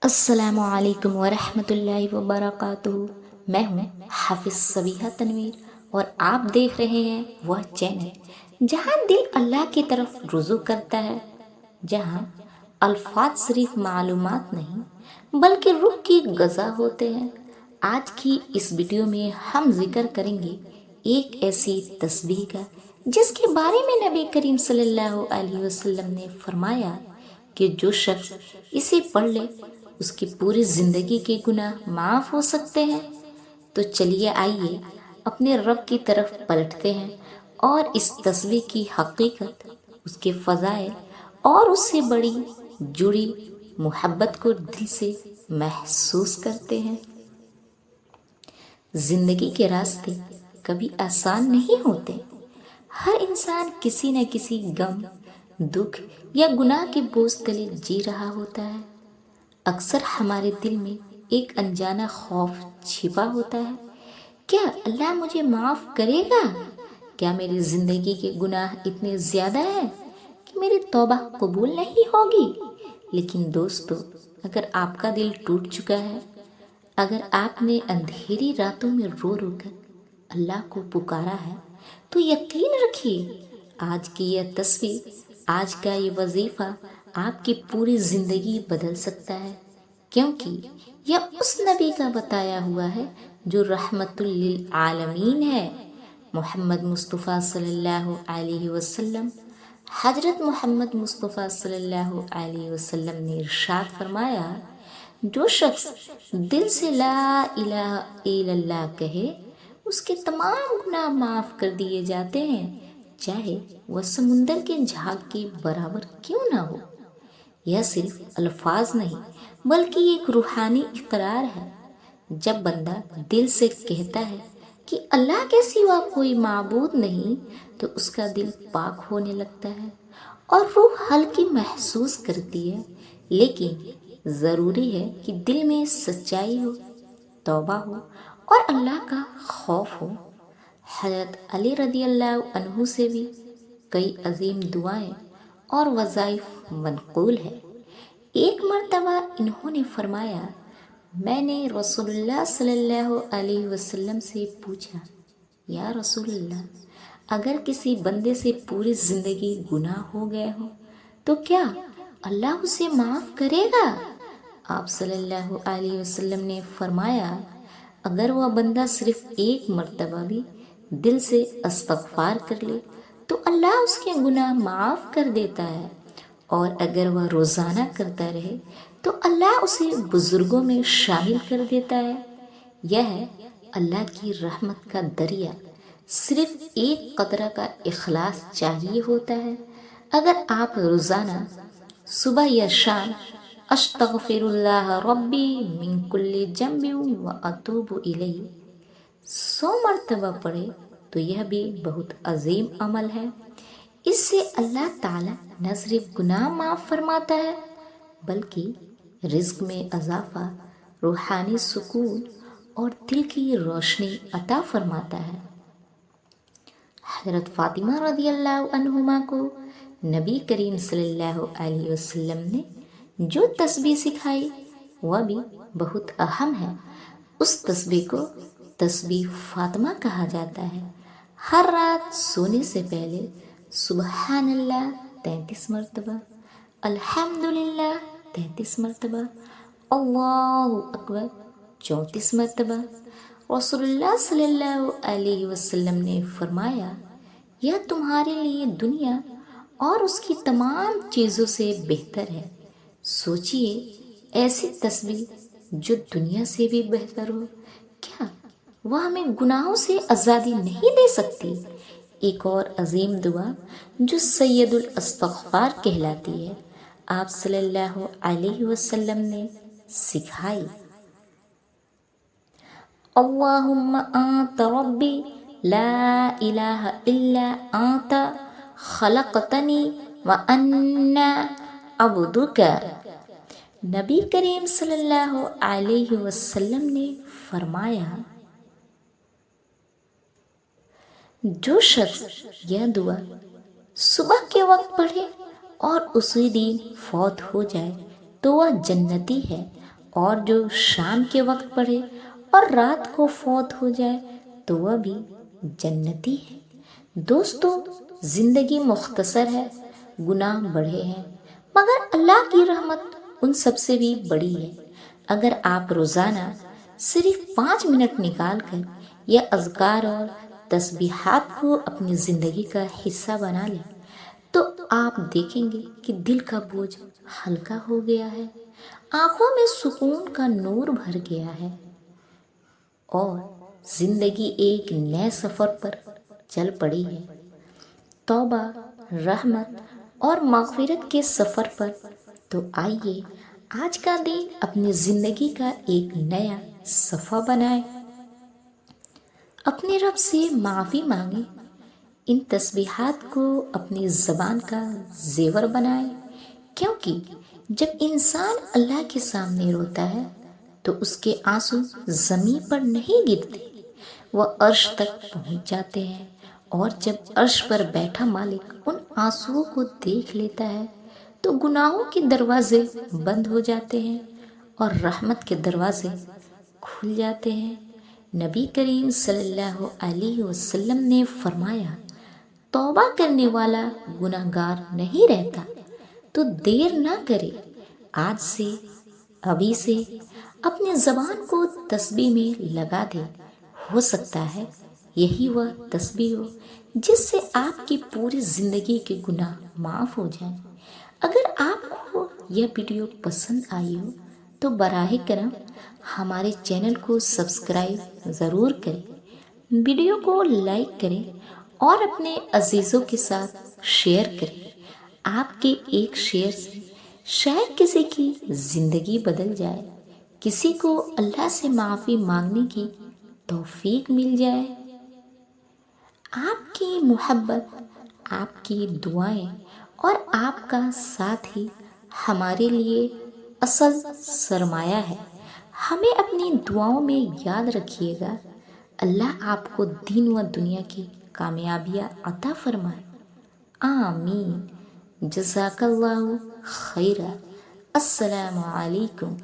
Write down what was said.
السلام علیکم ورحمۃ اللہ وبرکاتہ۔ میں ہوں حافظ صبیحہ تنویر اور آپ دیکھ رہے ہیں وہ چینل جہاں دل اللہ کی طرف رجوع کرتا ہے، جہاں الفاظ صرف معلومات نہیں بلکہ روح کی غذا ہوتے ہیں۔ آج کی اس ویڈیو میں ہم ذکر کریں گے ایک ایسی تسبیح کا جس کے بارے میں نبی کریم صلی اللہ علیہ وسلم نے فرمایا کہ جو شخص اسے پڑھ لے اس کی پوری زندگی کے گناہ معاف ہو سکتے ہیں۔ تو چلیے آئیے اپنے رب کی طرف پلٹتے ہیں اور اس تسبیح کی حقیقت، اس کے فضائل اور اس سے بڑی جڑی محبت کو دل سے محسوس کرتے ہیں۔ زندگی کے راستے کبھی آسان نہیں ہوتے۔ ہر انسان کسی نہ کسی غم، دکھ یا گناہ کے بوجھ تلے جی رہا ہوتا ہے۔ اکثر ہمارے دل میں ایک انجانا خوف چھپا ہوتا ہے، کیا اللہ مجھے معاف کرے گا؟ کیا میری زندگی کے گناہ اتنے زیادہ ہیں کہ میری توبہ قبول نہیں ہوگی؟ لیکن دوستو، اگر آپ کا دل ٹوٹ چکا ہے، اگر آپ نے اندھیری راتوں میں رو رو کر اللہ کو پکارا ہے، تو یقین رکھیے آج کی یہ تسبیح، آج کا یہ وظیفہ آپ کی پوری زندگی بدل سکتا ہے، کیونکہ یہ اس نبی کا بتایا ہوا ہے جو رحمت للعالمین ہے، محمد مصطفیٰ صلی اللہ علیہ وسلم۔ حضرت محمد مصطفیٰ صلی اللہ علیہ وسلم نے ارشاد فرمایا، جو شخص دل سے لا الہ الا اللہ کہے اس کے تمام گناہ معاف کر دیے جاتے ہیں، چاہے وہ سمندر کے جھاگ کے برابر کیوں نہ ہو۔ یہ صرف الفاظ نہیں بلکہ ایک روحانی اقرار ہے۔ جب بندہ دل سے کہتا ہے کہ اللہ کے سوا کوئی معبود نہیں، تو اس کا دل پاک ہونے لگتا ہے اور روح ہلکی محسوس کرتی ہے۔ لیکن ضروری ہے کہ دل میں سچائی ہو، توبہ ہو اور اللہ کا خوف ہو۔ حضرت علی رضی اللہ عنہ سے بھی کئی عظیم دعائیں اور وظائف منقول ہیں۔ ایک مرتبہ انہوں نے فرمایا، میں نے رسول اللہ صلی اللہ علیہ وسلم سے پوچھا، یا رسول اللہ، اگر کسی بندے سے پوری زندگی گناہ ہو گئے ہو تو کیا اللہ اسے معاف کرے گا؟ آپ صلی اللہ علیہ وسلم نے فرمایا، اگر وہ بندہ صرف ایک مرتبہ بھی دل سے استغفار کر لے تو اللہ اس کے گناہ معاف کر دیتا ہے، اور اگر وہ روزانہ کرتا رہے تو اللہ اسے بزرگوں میں شامل کر دیتا ہے۔ یہ ہے اللہ کی رحمت کا دریا، صرف ایک قطرہ کا اخلاص چاہیے ہوتا ہے۔ اگر آپ روزانہ صبح یا شام استغفر اللہ ربی من کل ذنب واتوب الیہ 100 مرتبہ پڑھے تو یہ بھی بہت عظیم عمل ہے۔ اس سے اللہ تعالیٰ نہ صرف گناہ معاف فرماتا ہے بلکہ رزق میں اضافہ، روحانی سکون اور دل کی روشنی عطا فرماتا ہے۔ حضرت فاطمہ رضی اللہ عنہما کو نبی کریم صلی اللہ علیہ وسلم نے جو تسبیح سکھائی وہ بھی بہت اہم ہے۔ اس تسبیح کو تسبیح فاطمہ کہا جاتا ہے۔ ہر رات سونے سے پہلے سبحان اللہ 33 مرتبہ، الحمدللہ 33 مرتبہ، اللہ اکبر 34 مرتبہ۔ رسول اللہ صلی اللہ علیہ وسلم نے فرمایا، یہ تمہارے لیے دنیا اور اس کی تمام چیزوں سے بہتر ہے۔ سوچئے ایسی تسبیح جو دنیا سے بھی بہتر ہو، کیا وہ ہمیں گناہوں سے آزادی نہیں دے سکتی؟ ایک اور عظیم دعا جو سید الاستغفار کہلاتی ہے، آپ صلی اللہ علیہ وسلم نے سکھائی، اللہم انت ربی لا الہ الا انت خلقتنی وانا عبدک۔ نبی کریم صلی اللہ علیہ وسلم نے فرمایا، جو شخص یہ دعا صبح کے وقت پڑھے اور اسی دن فوت ہو جائے تو وہ جنتی ہے اور جو شام کے وقت پڑھے اور رات کو فوت ہو جائے تو وہ بھی جنتی ہے۔ دوستو، زندگی مختصر ہے، گناہ بڑے ہیں، مگر اللہ کی رحمت ان سب سے بھی بڑی ہے۔ اگر آپ روزانہ صرف 5 منٹ نکال کر یہ اذکار اور تسبیحات کو اپنی زندگی کا حصہ بنا لیں تو آپ دیکھیں گے کہ دل کا بوجھ ہلکا ہو گیا ہے، آنکھوں میں سکون کا نور بھر گیا ہے اور زندگی ایک نئے سفر پر چل پڑی ہے، توبہ، رحمت اور مغفرت کے سفر پر۔ تو آئیے آج کا دن اپنی زندگی کا ایک نیا صفحہ بنائیں، اپنے رب سے معافی مانگیں، ان تسبیحات کو اپنی زبان کا زیور بنائیں، کیونکہ جب انسان اللہ کے سامنے روتا ہے تو اس کے آنسو زمین پر نہیں گرتے، وہ عرش تک پہنچ جاتے ہیں، اور جب عرش پر بیٹھا مالک ان آنسوؤں کو دیکھ لیتا ہے تو گناہوں کے دروازے بند ہو جاتے ہیں اور رحمت کے دروازے کھل جاتے ہیں۔ نبی کریم صلی اللہ علیہ وسلم نے فرمایا، توبہ کرنے والا گناہ گار نہیں رہتا، تو دیر نہ کرے، آج سے، ابھی سے اپنی زبان کو تسبیح میں لگا دے، ہو سکتا ہے یہی وہ تسبیح ہو جس سے آپ کی پوری زندگی کے گناہ معاف ہو جائیں۔ اگر آپ کو یہ ویڈیو پسند آئی ہو تو براہ کرم ہمارے چینل کو سبسکرائب ضرور کریں، ویڈیو کو لائک کریں اور اپنے عزیزوں کے ساتھ شیئر کریں۔ آپ کے ایک شیئر سے شاید کسی کی زندگی بدل جائے، کسی کو اللہ سے معافی مانگنے کی توفیق مل جائے۔ آپ کی محبت، آپ کی دعائیں اور آپ کا ساتھ ہی ہمارے لیے اصل سرمایہ ہے۔ ہمیں اپنی دعاؤں میں یاد رکھیے گا۔ اللہ آپ کو دین و دنیا کی کامیابیاں عطا فرمائے، آمین۔ جزاک اللہ خیرہ۔ السلام علیکم۔